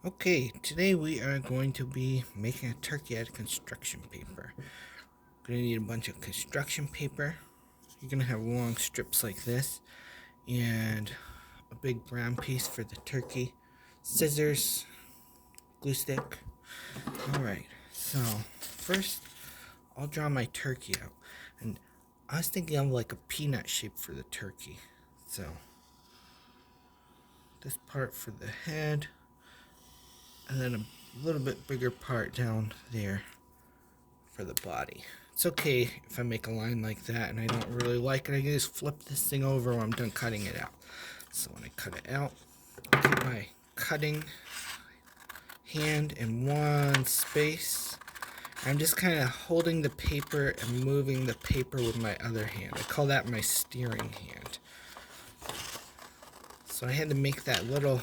Okay, today we are going to be making a turkey out of construction paper. We're going to need a bunch of construction paper. You're going to have long strips like this, and a big brown piece for the turkey, scissors, glue stick. Alright, so first I'll draw my turkey out. And I was thinking of like a peanut shape for the turkey. So this part for the head, and then a little bit bigger part down there for the body. It's okay if I make a line like that and I don't really like it. I can just flip this thing over when I'm done cutting it out. So when I cut it out, I keep my cutting hand in one space. I'm just kind of holding the paper and moving the paper with my other hand. I call that my steering hand. So I had to make that little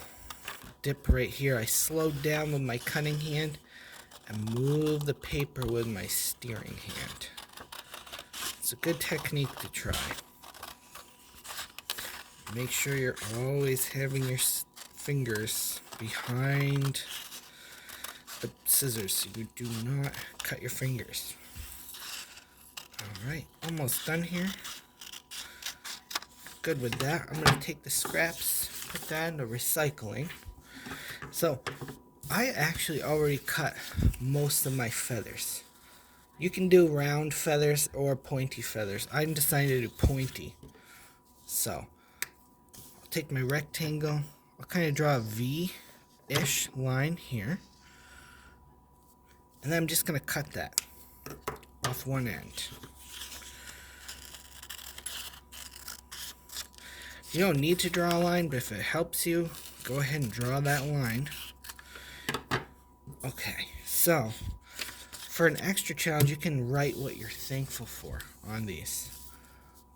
dip right here. I slowed down with my cutting hand and move the paper with my steering hand. It's a good technique to try. Make sure you're always having your fingers behind the scissors so you do not cut your fingers. Alright, almost done here. Good with that. I'm going to take the scraps, put that into recycling. So, I actually already cut most of my feathers. You can do round feathers or pointy feathers. I decided to do pointy. So, I'll take my rectangle. I'll kind of draw a V-ish line here. And then I'm just going to cut that off one end. You don't need to draw a line, but if it helps you, go ahead and draw that line. Okay, so for an extra challenge, you can write what you're thankful for on these.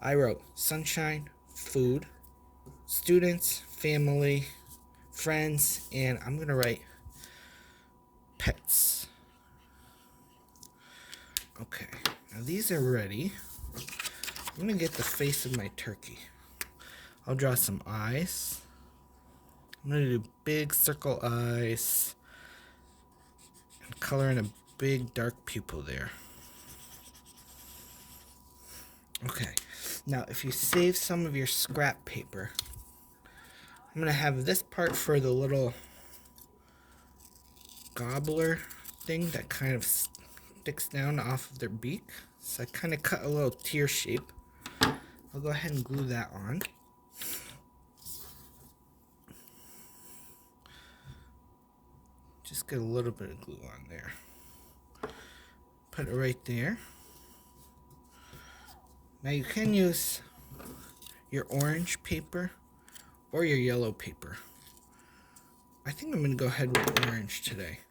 I wrote sunshine, food, students, family, friends, and I'm going to write pets. Okay, now these are ready. I'm going to get the face of my turkey. I'll draw some eyes. I'm going to do big circle eyes and color in a big dark pupil there. Okay, now if you save some of your scrap paper, I'm going to have this part for the little gobbler thing that kind of sticks down off of their beak. So I kind of cut a little tear shape. I'll go ahead and glue that on. Just get a little bit of glue on there. Put it right there. Now you can use your orange paper or your yellow paper. I think I'm going to go ahead with orange today.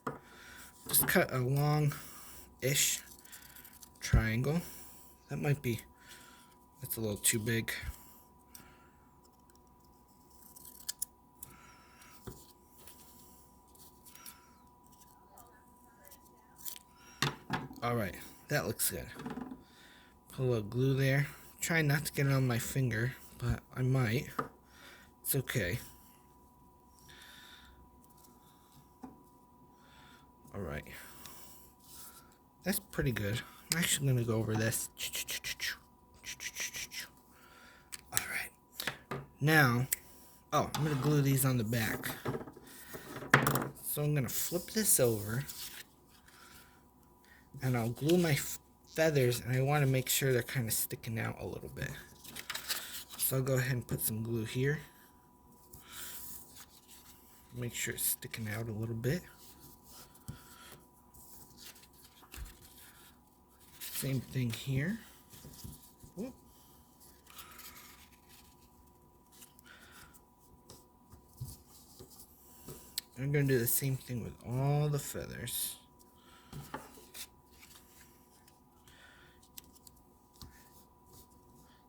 Just cut a long-ish triangle. That's a little too big. Alright, that looks good. Put a little glue there. Try not to get it on my finger, but I might. It's okay. Alright. That's pretty good. I'm actually going to go over this. Alright. Now, I'm going to glue these on the back. So I'm going to flip this over. And I'll glue my feathers, and I want to make sure they're kind of sticking out a little bit. So I'll go ahead and put some glue here. Make sure it's sticking out a little bit. Same thing here. Whoop. I'm going to do the same thing with all the feathers.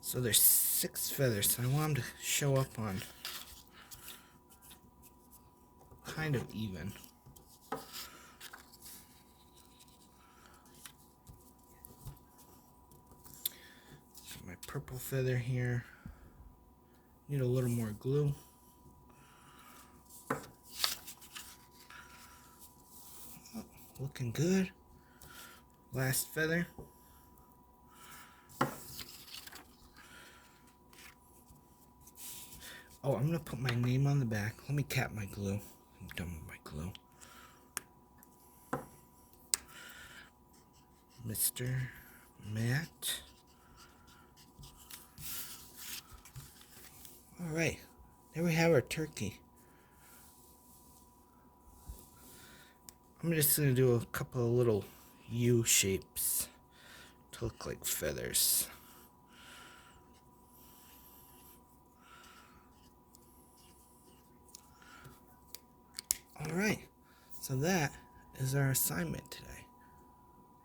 So there's 6 feathers, so I want them to show up on kind of even. Got my purple feather here. Need a little more glue. looking good. Last feather. Oh, I'm gonna put my name on the back. Let me cap my glue. I'm done with my glue. Mr. Matt. Alright, there we have our turkey. I'm just gonna do a couple of little U shapes to look like feathers. Alright, so that is our assignment today.